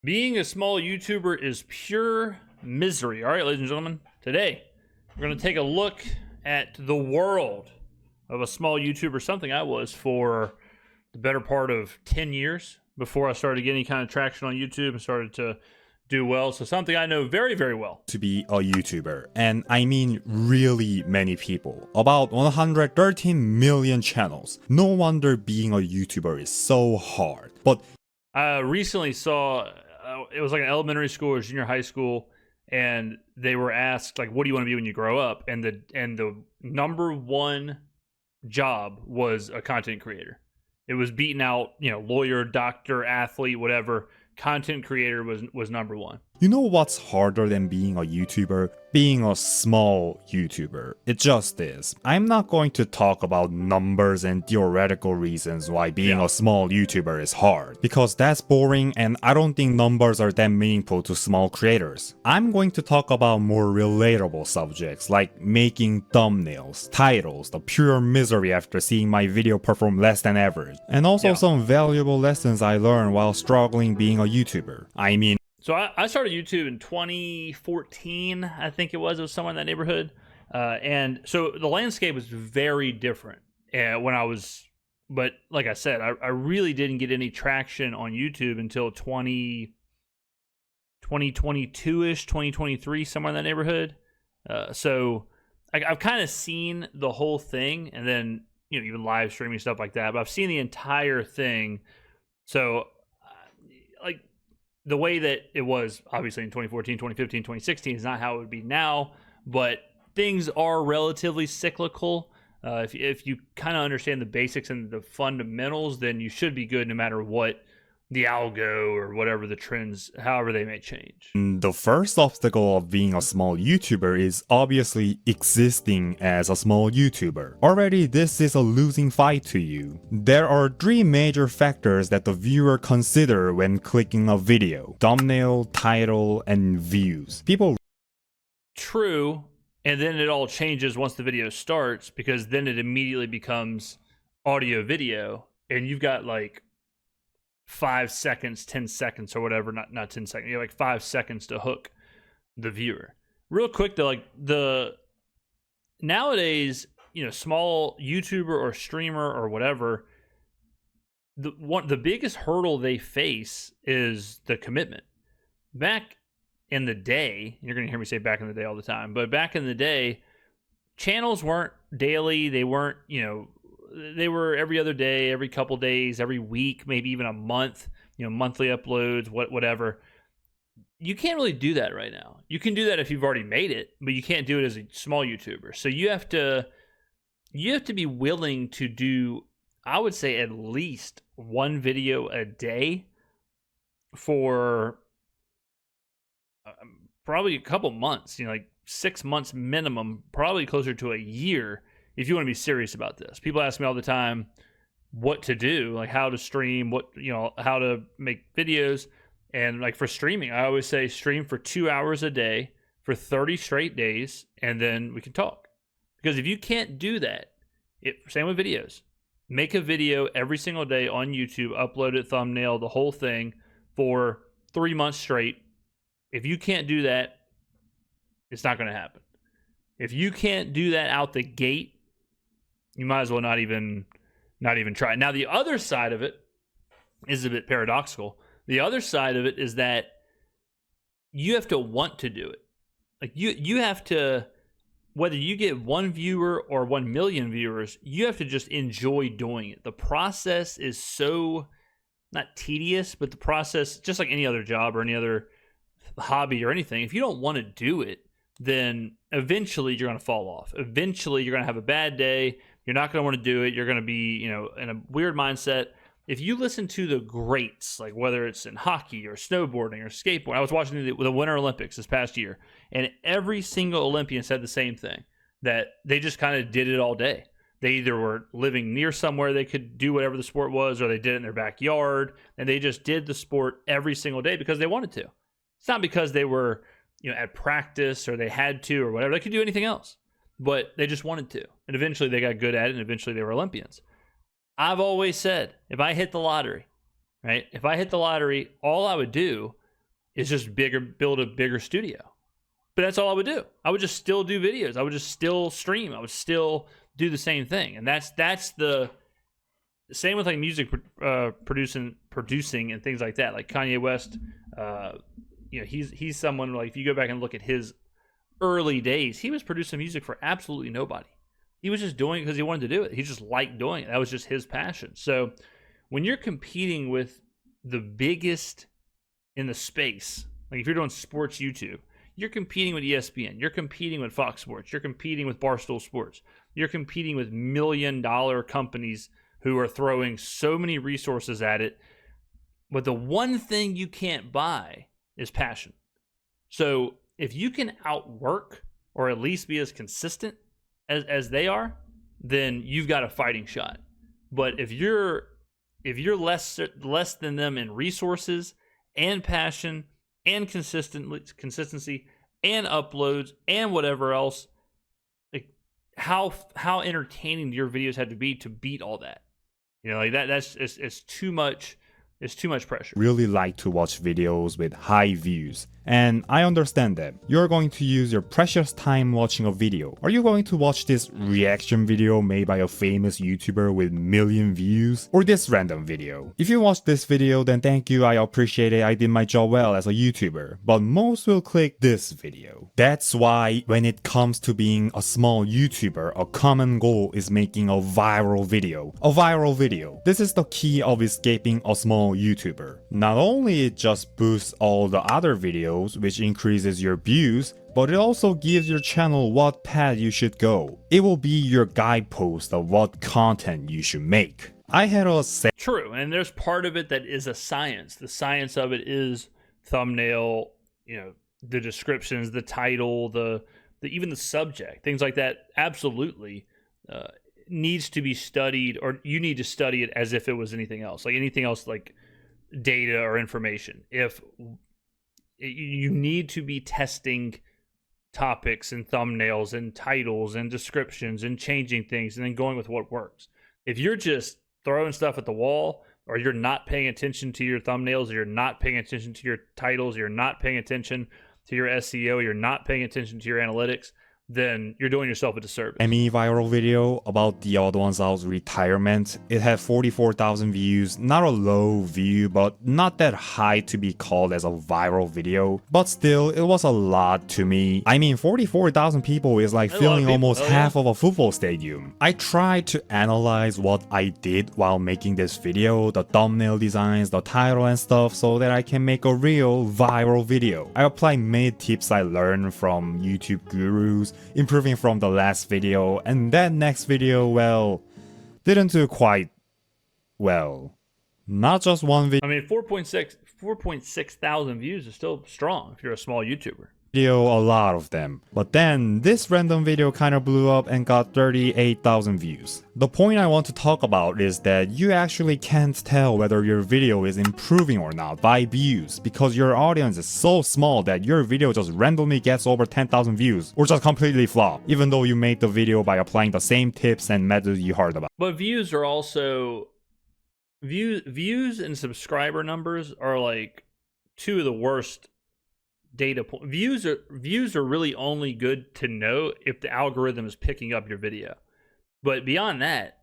Being a small YouTuber is pure misery. All right, ladies and gentlemen, today we're going to take a look at the world of a small YouTuber, something I was for the better part of 10 years before I started getting any kind of traction on YouTube and started to do well. So something I know very, very well. To be a YouTuber, and I mean really many people. About 113 million channels. No wonder being a YouTuber is so hard. But I recently saw, it was like an elementary school or junior high school, and they were asked, like, what do you want to be when you grow up? And the number one job was a content creator. It was beating out, lawyer, doctor, athlete, whatever. Content creator was number one. you know what's harder than being a YouTuber? Being a small YouTuber. It just is. I'm not going to talk about numbers and theoretical reasons why being a small YouTuber is hard, because that's boring and I don't think numbers are that meaningful to small creators. I'm going to talk about more relatable subjects like making thumbnails, titles, the pure misery after seeing my video perform less than average, and also some valuable lessons I learned while struggling being a YouTuber. I mean, so I started YouTube in 2014, I think it was somewhere in that neighborhood. And so the landscape was very different when I was, but like I said, I really didn't get any traction on YouTube until 2022-ish, 2023, somewhere in that neighborhood. So I've kind of seen the whole thing, and then, even live streaming, stuff like that, but I've seen the entire thing. So, like, the way that it was obviously in 2014, 2015, 2016 is not how it would be now, but things are relatively cyclical. If you kind of understand the basics and the fundamentals, then you should be good no matter what the algo or whatever the trends, however they may change. the first obstacle of being a small YouTuber is obviously existing as a small YouTuber. Already this is a losing fight to you. There are three major factors that the viewer consider when clicking a video: thumbnail, title, and views. People True, and then it all changes once the video starts, because then it immediately becomes audio video, and you've got like 5 seconds, 10 seconds or whatever, not 10 seconds, you have like 5 seconds to hook the viewer. Real quick though, like nowadays, small YouTuber or streamer or whatever, the biggest hurdle they face is the commitment. Back in the day, you're going to hear me say back in the day all the time, but back in the day, channels weren't daily, they weren't, they were every other day, every couple days, every week, maybe even a month, monthly uploads, whatever. You can't really do that right now. You can do that if you've already made it, but you can't do it as a small YouTuber. So you have to be willing to do, I would say, at least one video a day for probably a couple months, like 6 months minimum, probably closer to a year, if you want to be serious about this. People ask me all the time what to do, like how to stream, how to make videos. And like for streaming, I always say stream for 2 hours a day for 30 straight days, and then we can talk. Because if you can't do that, same with videos. Make a video every single day on YouTube, upload it, thumbnail, the whole thing for 3 months straight. If you can't do that, it's not going to happen. If you can't do that out the gate, you might as well not even try. Now, the other side of it is a bit paradoxical. The other side of it is that you have to want to do it. Like you have to, whether you get one viewer or 1 million viewers, you have to just enjoy doing it. The process is so, not tedious, but the process, just like any other job or any other hobby or anything, if you don't want to do it, then eventually you're going to fall off. Eventually you're going to have a bad day. You're not going to want to do it. You're going to be, in a weird mindset. If you listen to the greats, like whether it's in hockey or snowboarding or skateboarding, I was watching the Winter Olympics this past year, and every single Olympian said the same thing, that they just kind of did it all day. They either were living near somewhere they could do whatever the sport was, or they did it in their backyard, and they just did the sport every single day because they wanted to. It's not because they were, at practice or they had to or whatever. They could do anything else, but they just wanted to. And eventually they got good at it, and eventually they were Olympians. I've always said, if I hit the lottery, right? If I hit the lottery, all I would do is just build a bigger studio. But that's all I would do. I would just still do videos. I would just still stream. I would still do the same thing. And that's the same with like music producing and things like that. Like Kanye West, he's someone, like, if you go back and look at his early days, he was producing music for absolutely nobody. He was just doing it because he wanted to do it. He just liked doing it. That was just his passion. So when you're competing with the biggest in the space, like if you're doing sports YouTube, you're competing with ESPN, you're competing with Fox Sports, you're competing with Barstool Sports, you're competing with $1 million companies who are throwing so many resources at it. But the one thing you can't buy is passion. So if you can outwork or at least be as consistent as they are, then you've got a fighting shot. But if you're less than them in resources and passion and consistency and uploads and whatever else, like how entertaining do your videos have to be to beat all that? You know, like that's it's too much. It's too much pressure. Really like to watch videos with high views. And I understand that. You're going to use your precious time watching a video. Are you going to watch this reaction video made by a famous YouTuber with million views? Or this random video? If you watch this video, then thank you, I appreciate it, I did my job well as a YouTuber. But most will click this video. That's why when it comes to being a small YouTuber, a common goal is making a viral video. A viral video. This is the key of escaping a small YouTuber. Not only it just boosts all the other videos, which increases your views, but it also gives your channel what path you should go. It will be your guidepost of what content you should make. I had a True, and there's part of it that is a science. The science of it is thumbnail, the descriptions, the title, the even the subject, things like that. Absolutely needs to be studied, or you need to study it as if it was anything else, like data or information. If you need to be testing topics and thumbnails and titles and descriptions and changing things and then going with what works. If you're just throwing stuff at the wall, or you're not paying attention to your thumbnails, or you're not paying attention to your titles, you're not paying attention to your SEO, you're not paying attention to your analytics, then you're doing yourself a disservice. Emmy viral video about the odd ones out's retirement. It had 44,000 views, not a low view, but not that high to be called as a viral video. But still, it was a lot to me. I mean, 44,000 people is like filling almost half of a football stadium. I tried to analyze what I did while making this video, the thumbnail designs, the title and stuff, so that I can make a real viral video. I applied many tips I learned from YouTube gurus, improving from the last video, and that next video, well, didn't do quite well. Not just one video. I mean, 4.6 thousand views is still strong if you're a small YouTuber. A lot of them. But then this random video kind of blew up and got 38,000 views. The point I want to talk about is that you actually can't tell whether your video is improving or not by views, because your audience is so small that your video just randomly gets over 10,000 views or just completely flop, even though you made the video by applying the same tips and methods you heard about. But views are also views and subscriber numbers are like two of the worst data point. Views are really only good to know if the algorithm is picking up your video. But beyond that,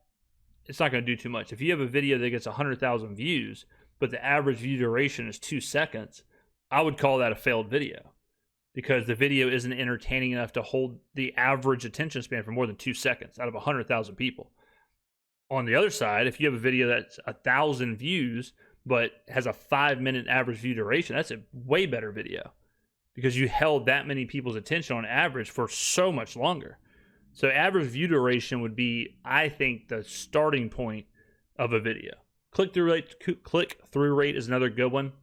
it's not going to do too much. If you have a video that gets 100,000 views, but the average view duration is 2 seconds, I would call that a failed video, because the video isn't entertaining enough to hold the average attention span for more than 2 seconds out of 100,000 people. On the other side, if you have a video that's 1,000 views, but has a 5-minute average view duration, that's a way better video, because you held that many people's attention on average for so much longer. So average view duration would be, I think, the starting point of a video. Click-through rate is another good one,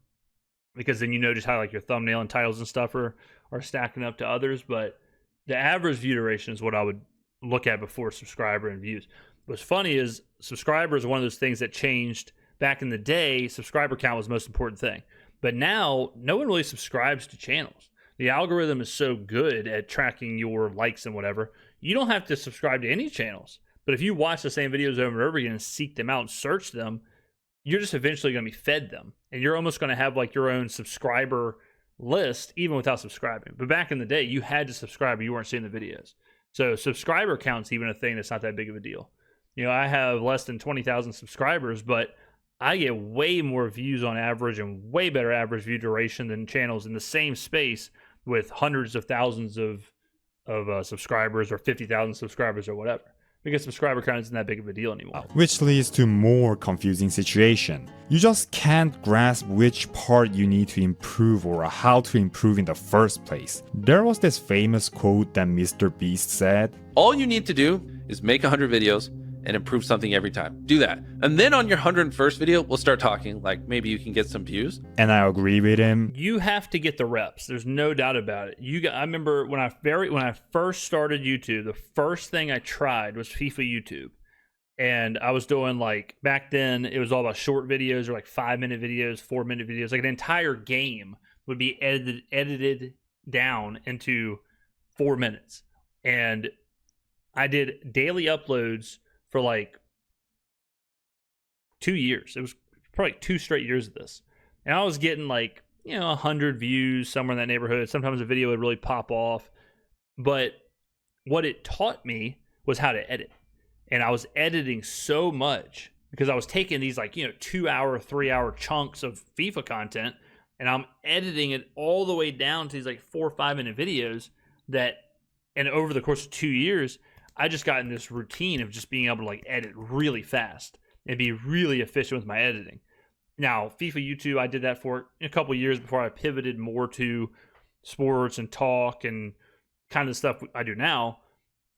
because then you notice how like your thumbnail and titles and stuff are stacking up to others. But the average view duration is what I would look at before subscriber and views. What's funny is subscribers are one of those things that changed. Back in the day, subscriber count was the most important thing. But now, no one really subscribes to channels. The algorithm is so good at tracking your likes and whatever, you don't have to subscribe to any channels. But if you watch the same videos over and over again and seek them out and search them, you're just eventually going to be fed them. And you're almost going to have like your own subscriber list even without subscribing. But back in the day, you had to subscribe or you weren't seeing the videos. So subscriber count's even a thing that's not that big of a deal. I have less than 20,000 subscribers, but I get way more views on average and way better average view duration than channels in the same space with hundreds of thousands of subscribers or 50,000 subscribers or whatever. Because subscriber count isn't that big of a deal anymore. Which leads to more confusing situation. You just can't grasp which part you need to improve or how to improve in the first place. There was this famous quote that Mr. Beast said, "All you need to do is make 100 videos and improve something every time. Do that. And then on your 101st video, we'll start talking, like maybe you can get some views." And I agree with him. You have to get the reps. There's no doubt about it. I remember when I first started YouTube, the first thing I tried was FIFA YouTube. And I was doing back then, it was all about short videos or 5-minute videos, 4-minute videos. Like an entire game would be edited down into 4 minutes. And I did daily uploads for 2 years. It was probably 2 straight years of this. And I was getting 100 views, somewhere in that neighborhood. Sometimes a video would really pop off. But what it taught me was how to edit. And I was editing so much because I was taking these 2-hour, 3-hour chunks of FIFA content, and I'm editing it all the way down to these 4 or 5-minute videos and over the course of 2 years, I just got in this routine of just being able to edit really fast and be really efficient with my editing. Now, FIFA YouTube, I did that for a couple of years before I pivoted more to sports and talk and kind of stuff I do now.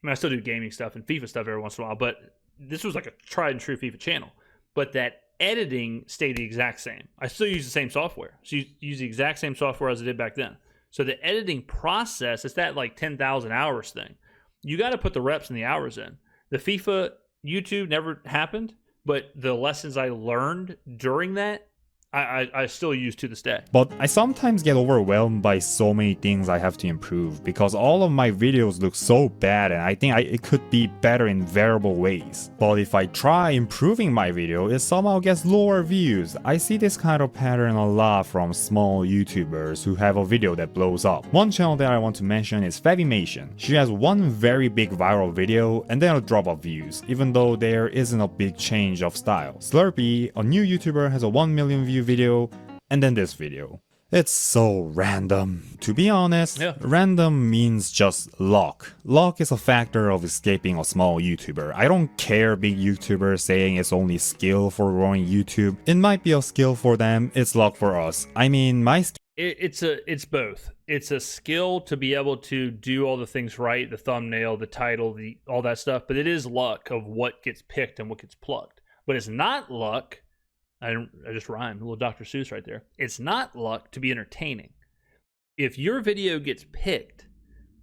I still do gaming stuff and FIFA stuff every once in a while, but this was a tried and true FIFA channel. But that editing stayed the exact same. I still use the same software. So you use the exact same software as I did back then. So the editing process, it's that 10,000 hours thing. You got to put the reps and the hours in. The FIFA YouTube never happened, but the lessons I learned during that, I still use to this day. But I sometimes get overwhelmed by so many things I have to improve because all of my videos look so bad and I think it could be better in variable ways. But if I try improving my video, it somehow gets lower views. I see this kind of pattern a lot from small YouTubers who have a video that blows up. One channel that I want to mention is Fabimation. She has one very big viral video and then a drop of views, even though there isn't a big change of style. Slurpee, a new YouTuber, has a 1 million view video, and then this video. It's so random. To be honest, random means just luck. Luck is a factor of escaping a small YouTuber. I don't care big YouTubers saying it's only skill for growing YouTube. It might be a skill for them, it's luck for us. I mean, it's both. It's a skill to be able to do all the things right, the thumbnail, the title, all that stuff, but it is luck of what gets picked and what gets plucked. But it's not luck. I just rhymed, a little Dr. Seuss right there. It's not luck to be entertaining. If your video gets picked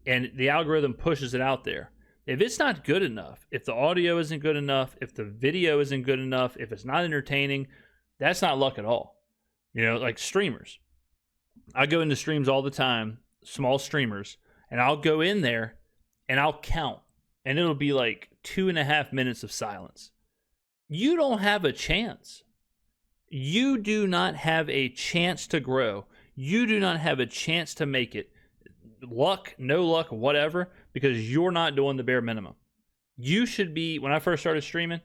and the algorithm pushes it out there, if it's not good enough, if the audio isn't good enough, if the video isn't good enough, if it's not entertaining, that's not luck at all. Like streamers. I go into streams all the time, small streamers, and I'll go in there and I'll count, and it'll be 2.5 minutes of silence. You don't have a chance. You do not have a chance to grow. You do not have a chance to make it. Luck, no luck, whatever, because you're not doing the bare minimum. You should be, when I first started streaming,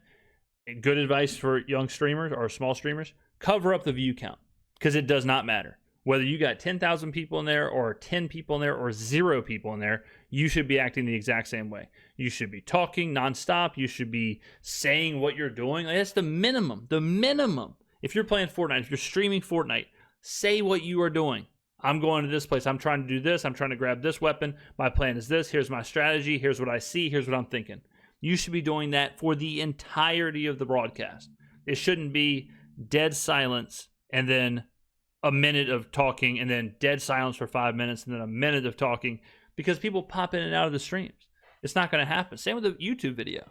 good advice for young streamers or small streamers, cover up the view count, because it does not matter. Whether you got 10,000 people in there or 10 people in there or 0 people in there, you should be acting the exact same way. You should be talking nonstop. You should be saying what you're doing. That's the minimum. The minimum. If you're playing Fortnite, if you're streaming Fortnite, say what you are doing. I'm going to this place. I'm trying to do this. I'm trying to grab this weapon. My plan is this. Here's my strategy. Here's what I see. Here's what I'm thinking. You should be doing that for the entirety of the broadcast. It shouldn't be dead silence and then a minute of talking and then dead silence for 5 minutes and then a minute of talking, because people pop in and out of the streams. It's not going to happen. Same with the YouTube video.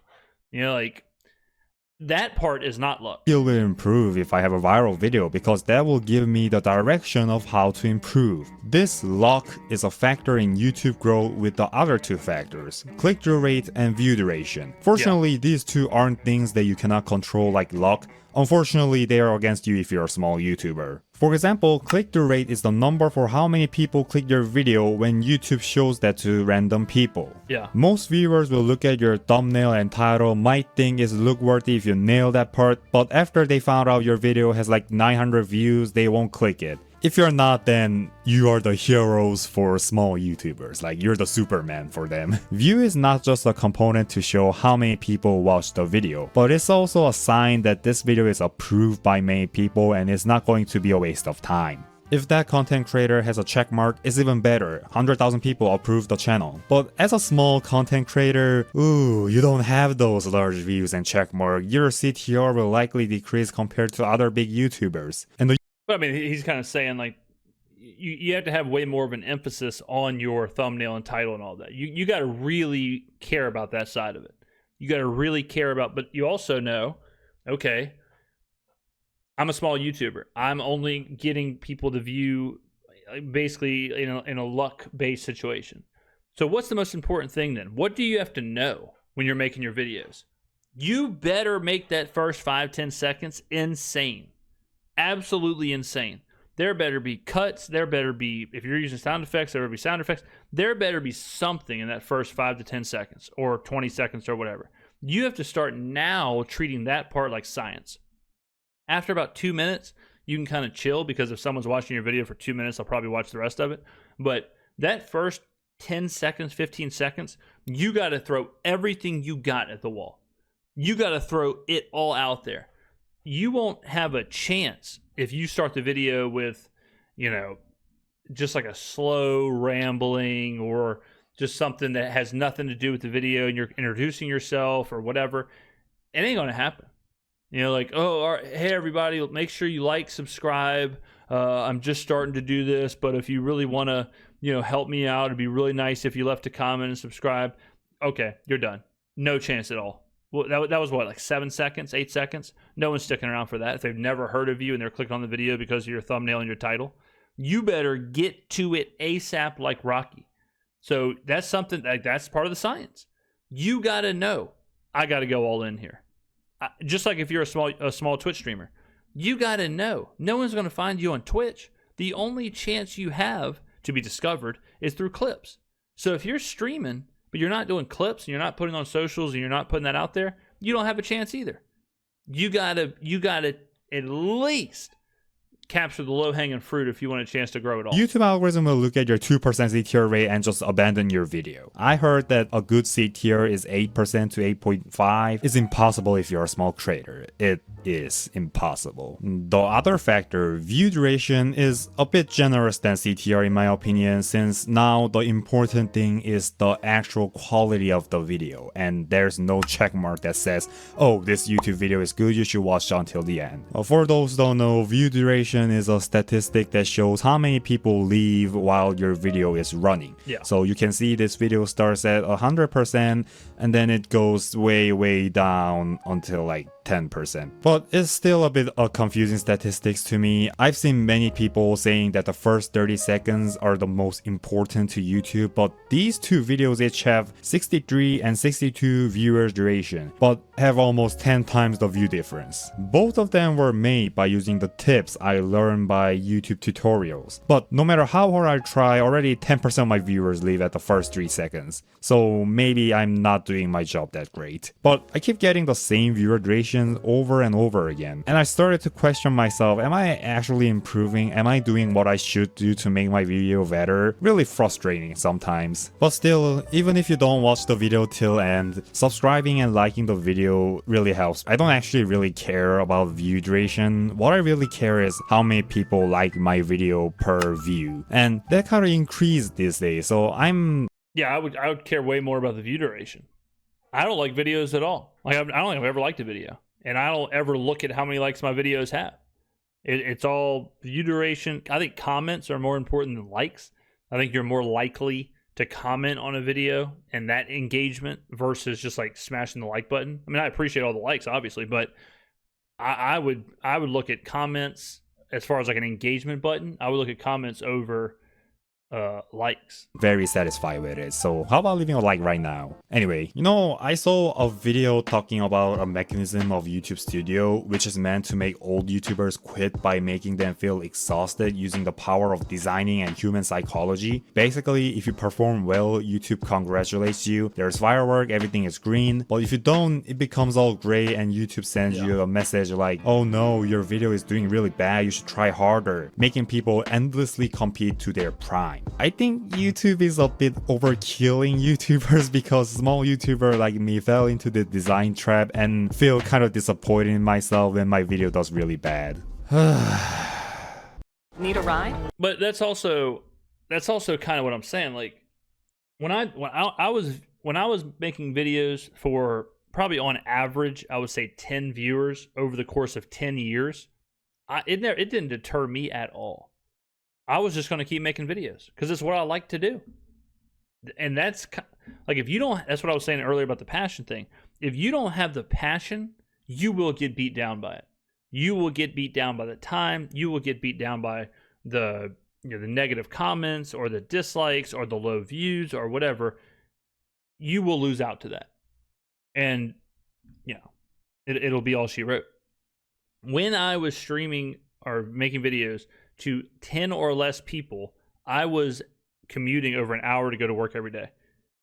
That part is not luck. It will improve if I have a viral video because that will give me the direction of how to improve. This luck is a factor in YouTube growth with the other 2 factors, click-through rate and view duration. Fortunately, these 2 aren't things that you cannot control like luck. Unfortunately, they are against you if you're a small YouTuber. For example, click-through rate is the number for how many people click your video when YouTube shows that to random people. Yeah. Most viewers will look at your thumbnail and title, might think it's look worthy if you nail that part, but after they found out your video has like 900 views, they won't click it. If you're not, then you are the heroes for small YouTubers, like you're the Superman for them. View is not just a component to show how many people watched the video, but it's also a sign that this video is approved by many people and it's not going to be a waste of time. If that content creator has a check mark, it's even better. 100,000 people approve the channel. But as a small content creator, you don't have those large views and check mark. Your CTR will likely decrease compared to other big YouTubers. And the But I mean, he's kind of saying like you have to have way more of an emphasis on your thumbnail and title and all that. You got to really care about that side of it. You got to really care about, but you also know, okay, I'm a small YouTuber. I'm only getting people to view basically in a luck-based situation. So what's the most important thing then? What do you have to know when you're making your videos? You better make that first 5-10 seconds insane. Absolutely insane. There better be cuts. There better be, if you're using sound effects, there better be sound effects. There better be something in that first 5 to 10 seconds or 20 seconds or whatever. You have to start now treating that part like science. After about 2 minutes, you can kind of chill because if someone's watching your video for 2 minutes, they'll probably watch the rest of it. But that first 10 seconds, 15 seconds, you got to throw everything you got at the wall. You got to throw it all out there. You won't have a chance if you start the video with, just like a slow rambling or just something that has nothing to do with the video and you're introducing yourself or whatever. It ain't going to happen. Like, oh, all right, hey, everybody, make sure you like, subscribe. I'm just starting to do this, but if you really want to, help me out, it'd be really nice if you left a comment and subscribe. Okay, you're done. No chance at all. Well, that was what, like 7 seconds, 8 seconds? No one's sticking around for that. If they've never heard of you and they're clicking on the video because of your thumbnail and your title, you better get to it ASAP like Rocky. So that's something, that's part of the science. You got to know, I got to go all in here. Just like if you're a small Twitch streamer, you got to know no one's going to find you on Twitch. The only chance you have to be discovered is through clips. So if you're streaming, but you're not doing clips and you're not putting on socials and you're not putting that out there, you don't have a chance either. You gotta at least capture the low-hanging fruit if you want a chance to grow it all. YouTube algorithm will look at your 2% CTR rate and just abandon your video. I heard that a good CTR is 8% to 8.5. It's impossible if you're a small creator. It is impossible. The other factor, view duration, is a bit generous than CTR in my opinion, since now the important thing is the actual quality of the video, and there's no check mark that says, oh, this YouTube video is good, you should watch until the end. For those who don't know, view duration is a statistic that shows how many people leave while your video is running. Yeah. So you can see this video starts at 100% and then it goes way down until like 10%. But it's still a bit of confusing statistics to me. I've seen many people saying that the first 30 seconds are the most important to YouTube, but these two videos each have 63 and 62 viewers duration, but have almost 10 times the view difference. Both of them were made by using the tips I learned by YouTube tutorials. But no matter how hard I try, already 10% of my viewers leave at the first 3 seconds. So maybe I'm not doing my job that great. But I keep getting the same viewer duration over and over again. And I started to question myself, am I actually improving? Am I doing what I should do to make my video better? Really frustrating sometimes. But still, even if you don't watch the video till end, subscribing and liking the video really helps. I don't actually really care about view duration. What I really care is how many people like my video per view. And that kind of increased these days. So Yeah, I would care way more about the view duration. I don't like videos at all. Like I don't think I've ever liked a video. And I don't ever look at how many likes my videos have. It's all view duration. I think comments are more important than likes. I think you're more likely to comment on a video and that engagement versus just like smashing the like button. I mean, I appreciate all the likes, obviously, but I would look at comments as far as like an engagement button. I would look at comments over likes. Very satisfied with it. So how about leaving a like right now? Anyway, I saw a video talking about a mechanism of YouTube Studio which is meant to make old YouTubers quit by making them feel exhausted using the power of designing and human psychology. Basically, if you perform well, YouTube congratulates you. There's firework, everything is green. But if you don't, it becomes all gray and YouTube sends you a message like, oh no, your video is doing really bad, you should try harder, making people endlessly compete to their prime. I think YouTube is a bit overkilling YouTubers because small YouTuber like me fell into the design trap and feel kind of disappointed in myself when my video does really bad. Need a ride? But that's also kind of what I'm saying. Like when I was making videos for probably on average, I would say 10 viewers over the course of 10 years, it didn't deter me at all. I was just going to keep making videos because it's what I like to do. And that's like, that's what I was saying earlier about the passion thing. If you don't have the passion, you will get beat down by it. You will get beat down by the time. You will get beat down by the negative comments or the dislikes or the low views or whatever. You will lose out to that. And, it'll be all she wrote. When I was streaming or making videos to 10 or less people, I was commuting over an hour to go to work every day.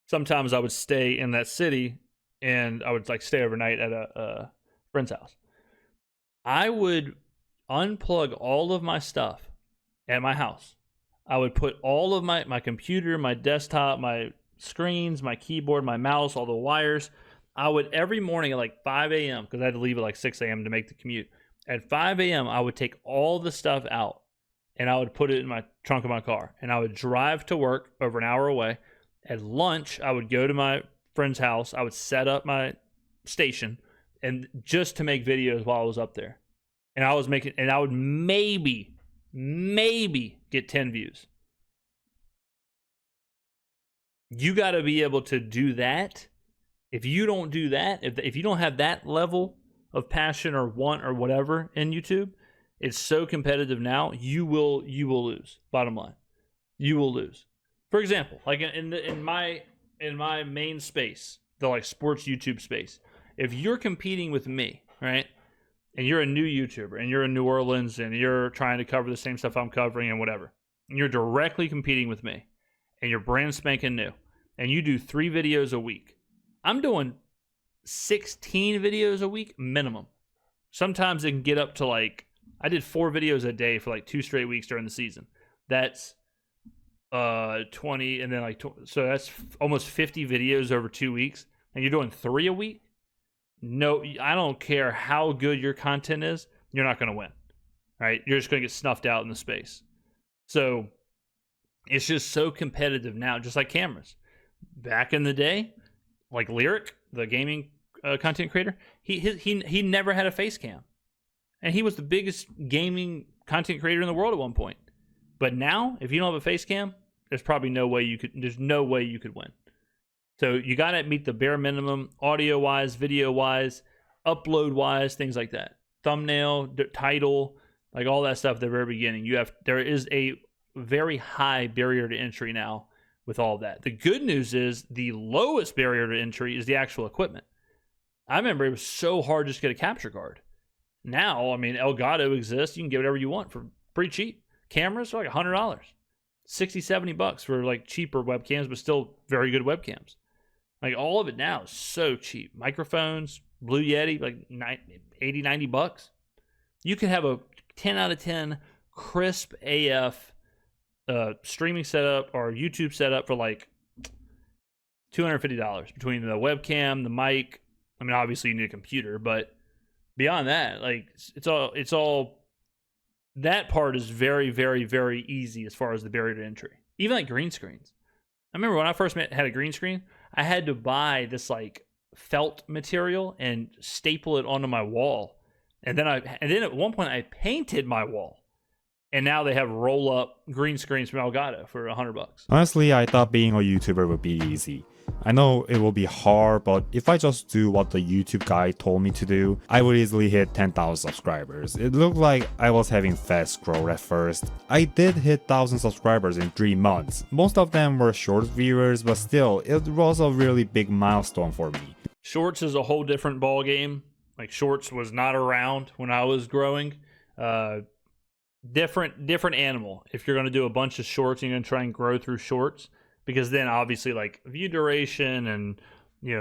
Sometimes I would stay in that city and I would stay overnight at a friend's house. I would unplug all of my stuff at my house. I would put all of my computer, my desktop, my screens, my keyboard, my mouse, all the wires. I would every morning at 5 a.m. because I had to leave at 6 a.m. to make the commute. At 5 a.m., I would take all the stuff out and I would put it in my trunk of my car. And I would drive to work over an hour away. At lunch, I would go to my friend's house. I would set up my station and just to make videos while I was up there. And I would maybe get 10 views. You got to be able to do that. If you don't do that, if you don't have that level of passion or want or whatever in YouTube, it's so competitive now, you will lose. Bottom line, you will lose. For example, like in my main space, the sports YouTube space, if you're competing with me, right, and you're a new YouTuber and you're in New Orleans and you're trying to cover the same stuff I'm covering and whatever, and you're directly competing with me, and you're brand spanking new, and you do 3 videos a week, I'm doing 16 videos a week minimum. Sometimes it can get up to I did 4 videos a day for 2 straight weeks during the season. That's 20, and then so that's almost 50 videos over 2 weeks, and you're doing 3 a week. No, I don't care how good your content is, you're not going to win. Right? You're just going to get snuffed out in the space. So it's just so competitive now, just like cameras. Back in the day, like Lyric, the gaming content creator, he never had a face cam. And he was the biggest gaming content creator in the world at one point. But now, if you don't have a face cam, there's probably no way you could win. So you got to meet the bare minimum, audio-wise, video-wise, upload-wise, things like that. Thumbnail, title, all that stuff at the very beginning. There is a very high barrier to entry now with all of that. The good news is the lowest barrier to entry is the actual equipment. I remember it was so hard just to get a capture card. Now, Elgato exists. You can get whatever you want for pretty cheap. Cameras are $100, $60, $70 for cheaper webcams, but still very good webcams. All of it now is so cheap. Microphones, Blue Yeti, $80, $90. You could have a 10 out of 10 crisp AF streaming setup or YouTube setup for $250 between the webcam, the mic. Obviously you need a computer, but beyond that, it's all that part is very, very, very easy as far as the barrier to entry. Even green screens. I remember when I first had a green screen, I had to buy this felt material and staple it onto my wall. And then at one point I painted my wall. and now they have roll up green screens from Elgato for $100. Honestly, I thought being a YouTuber would be easy. I know it will be hard, but if I just do what the YouTube guy told me to do, I would easily hit 10,000 subscribers. It looked like I was having fast growth at first. I did hit 1,000 subscribers in 3 months. Most of them were short viewers, but still, it was a really big milestone for me. Shorts is a whole different ball game. Like Shorts was not around when I was growing. Different animal. If you're going to do a bunch of shorts, you're going to try and grow through shorts. Because then obviously like view duration and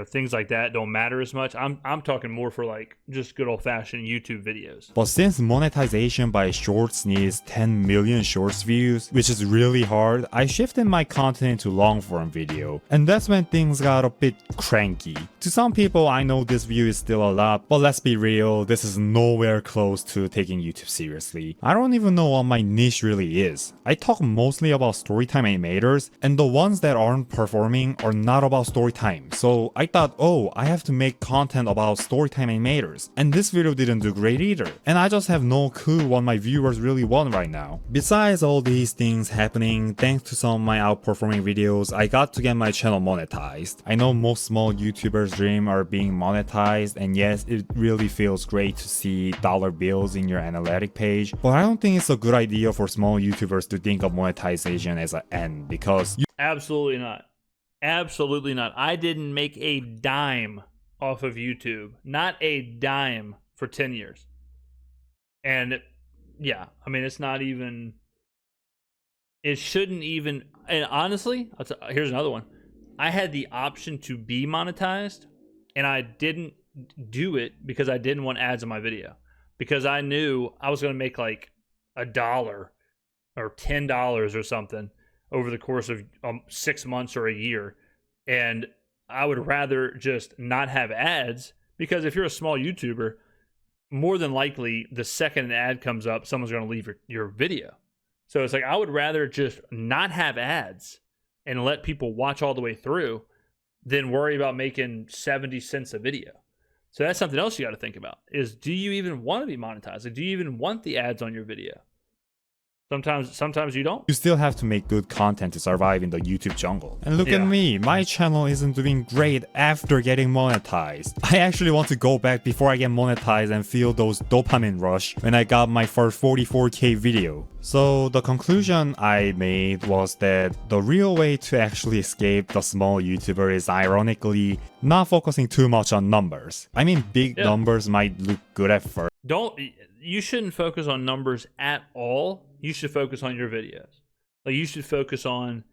things like that don't matter as much. I'm talking more for like just good old-fashioned YouTube videos. But since monetization by shorts needs 10 million shorts views, which is really hard, I shifted my content into long-form video. And that's when things got a bit cranky. To some people, I know this view is still a lot, but let's be real, this is nowhere close to taking YouTube seriously. I don't even know what my niche really is. I talk mostly about storytime animators, and the ones that aren't performing are not about storytime. So I thought, oh, I have to make content about storytime animators, and this video didn't do great either, and I just have no clue what my viewers really want right now. Besides all these things happening, thanks to some of my outperforming videos, I got to get my channel monetized. I know most small YouTubers dream are being monetized, and yes, it really feels great to see dollar bills in your analytic page, but I don't think it's a good idea for small YouTubers to think of monetization as an end, because Absolutely not. Absolutely not. I didn't make a dime off of YouTube. Not a dime for 10 years. And yeah, I mean, it's not even, it shouldn't even, and honestly, here's another one. I had the option to be monetized, and I didn't do it because I didn't want ads on my video. Because I knew I was going to make like $1 or $10 or something over the course of 6 months or a year. And I would rather just not have ads, because if you're a small YouTuber, more than likely the second an ad comes up, someone's going to leave your video. So it's like, I would rather just not have ads and let people watch all the way through than worry about making 70 cents a video. So that's something else you got to think about, is do you even want to be monetized? Like, do you even want the ads on your video? Sometimes you don't. You still have to make good content to survive in the YouTube jungle. And look at me, my channel isn't doing great after getting monetized. I actually want to go back before I get monetized and feel those dopamine rush when I got my first 44K video. So the conclusion I made was that the real way to actually escape the small YouTuber is ironically not focusing too much on numbers. I mean, big numbers might look good at first. You shouldn't focus on numbers at all. You should focus on your videos. Like, you should focus on,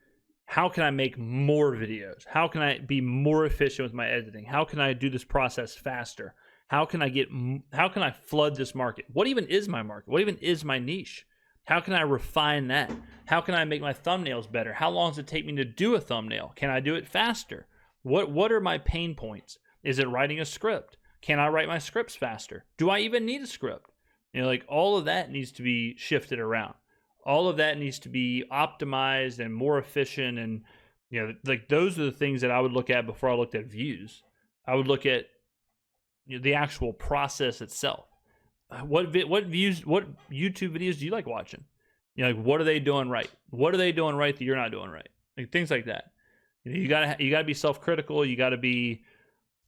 how can I make more videos? How can I be more efficient with my editing? How can I do this process faster? How can I flood this market? What even is my market? What even is my niche? How can I refine that? How can I make my thumbnails better? How long does it take me to do a thumbnail? Can I do it faster? What are my pain points? Is it writing a script? Can I write my scripts faster? Do I even need a script? Like, all of that needs to be shifted around. All of that needs to be optimized and more efficient. And, like, those are the things that I would look at before I looked at views. I would look at the actual process itself. What YouTube videos do you like watching? Like, what are they doing right? What are they doing right that you're not doing right? Like, things like that. You gotta be self-critical. You gotta be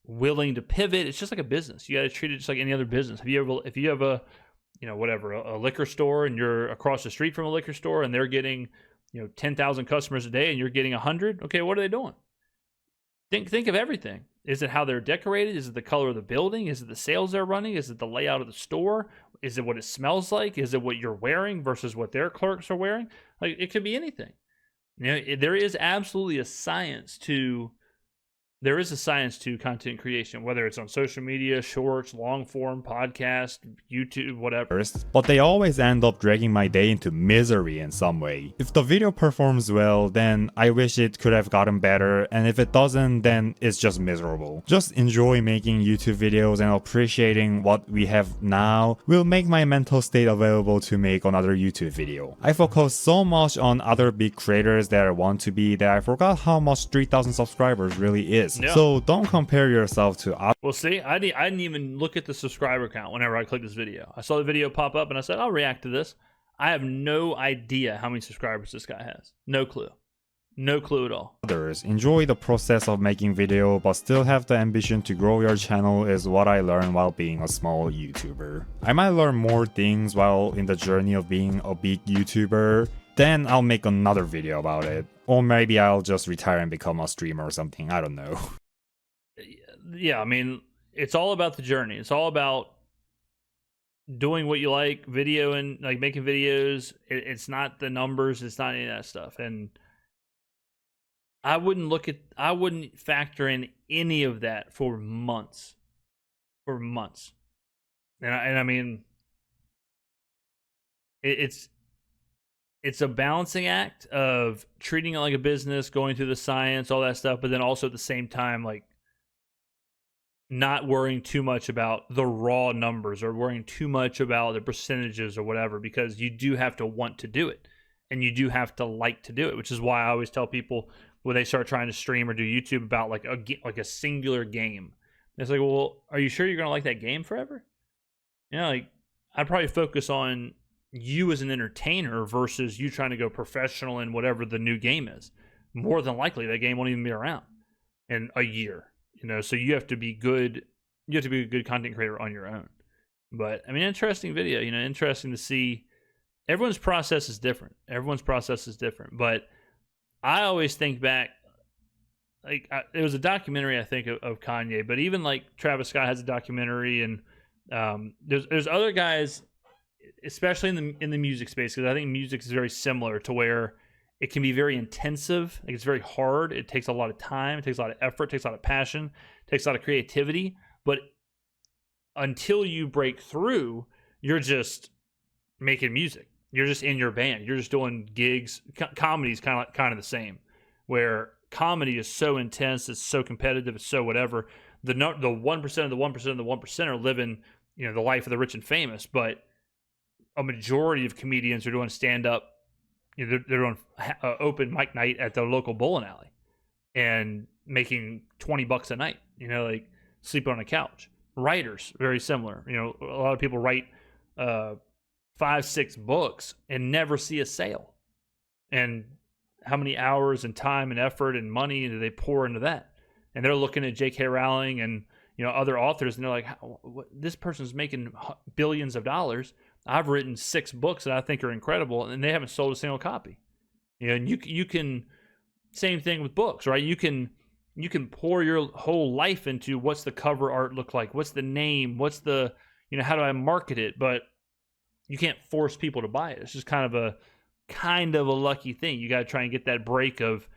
willing to pivot. It's just like a business. You gotta treat it just like any other business. If you have a a liquor store, and you're across the street from a liquor store, and they're getting 10,000 customers a day, and you're getting 100. Okay, what are they doing? Think of everything. Is it how they're decorated? Is it the color of the building? Is it the sales they're running? Is it the layout of the store? Is it what it smells like? Is it what you're wearing versus what their clerks are wearing? Like, it could be anything. There is absolutely a science to content creation, whether it's on social media, shorts, long form, podcast, YouTube, whatever. But they always end up dragging my day into misery in some way. If the video performs well, then I wish it could have gotten better, and if it doesn't, then it's just miserable. Just enjoy making YouTube videos and appreciating what we have now will make my mental state available to make another YouTube video. I focus so much on other big creators that I want to be that I forgot how much 3,000 subscribers really is. Yeah. So don't compare yourself to others. Well, see, I didn't even look at the subscriber count whenever I clicked this video. I saw the video pop up and I said, I'll react to this. I have no idea how many subscribers this guy has. No clue. No clue at all. Others enjoy the process of making video but still have the ambition to grow your channel is what I learned while being a small YouTuber. I might learn more things while in the journey of being a big YouTuber, then I'll make another video about it. Or maybe I'll just retire and become a streamer or something, I don't know. Yeah, I mean, it's all about the journey. It's all about doing what you like, video and like making videos. It's not the numbers, it's not any of that stuff. And I wouldn't factor in any of that for months. For months. And I mean, it's a balancing act of treating it like a business, going through the science, all that stuff, but then also at the same time, like, not worrying too much about the raw numbers or worrying too much about the percentages or whatever, because you do have to want to do it and you do have to like to do it, which is why I always tell people when they start trying to stream or do YouTube about like a singular game. It's like, well, are you sure you're going to like that game forever? You know, like, I'd probably focus on you as an entertainer versus you trying to go professional in whatever the new game is. More than likely, that game won't even be around in a year. You know, so you have to be good. You have to be a good content creator on your own. But I mean, interesting video. You know, interesting to see. Everyone's process is different. But I always think back, like, there was a documentary I think of Kanye, but even like Travis Scott has a documentary, and there's other guys, especially in the music space, because I think music is very similar to where it can be very intensive. Like, it's very hard. It takes a lot of time. It takes a lot of effort. It takes a lot of passion. It takes a lot of creativity. But until you break through, you're just making music. You're just in your band. You're just doing gigs. Comedy is kind of the same, where comedy is so intense, it's so competitive, it's so whatever. The 1% of the 1% of the 1% are living, you know, the life of the rich and famous. But a majority of comedians are doing stand-up. You know, they're doing open mic night at the local bowling alley and making $20 a night, you know, like sleeping on a couch. Writers, very similar. You know, a lot of people write 5-6 books and never see a sale. And how many hours and time and effort and money do they pour into that? And they're looking at J.K. Rowling and, you know, other authors, and they're like, this person's making billions of dollars. I've written 6 books that I think are incredible, and they haven't sold a single copy. You know, and you can, same thing with books, right? You can pour your whole life into what's the cover art look like, what's the name, what's the, you know, how do I market it? But you can't force people to buy it. It's just kind of a lucky thing. You got to try and get that break of,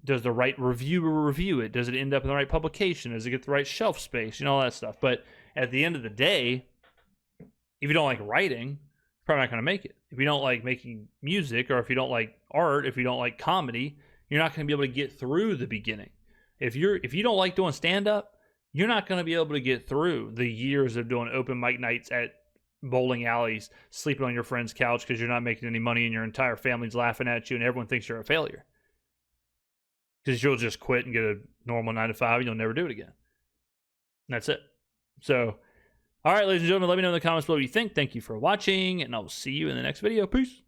does the right reviewer review it? Does it end up in the right publication? Does it get the right shelf space? You know, all that stuff. But at the end of the day, if you don't like writing, you're probably not going to make it. If you don't like making music, or if you don't like art, if you don't like comedy, you're not going to be able to get through the beginning. If you don't like doing stand-up, you're not going to be able to get through the years of doing open mic nights at bowling alleys, sleeping on your friend's couch because you're not making any money and your entire family's laughing at you and everyone thinks you're a failure. Because you'll just quit and get a normal 9-to-5 and you'll never do it again. And that's it. So, all right, ladies and gentlemen, let me know in the comments below what you think. Thank you for watching, and I will see you in the next video. Peace.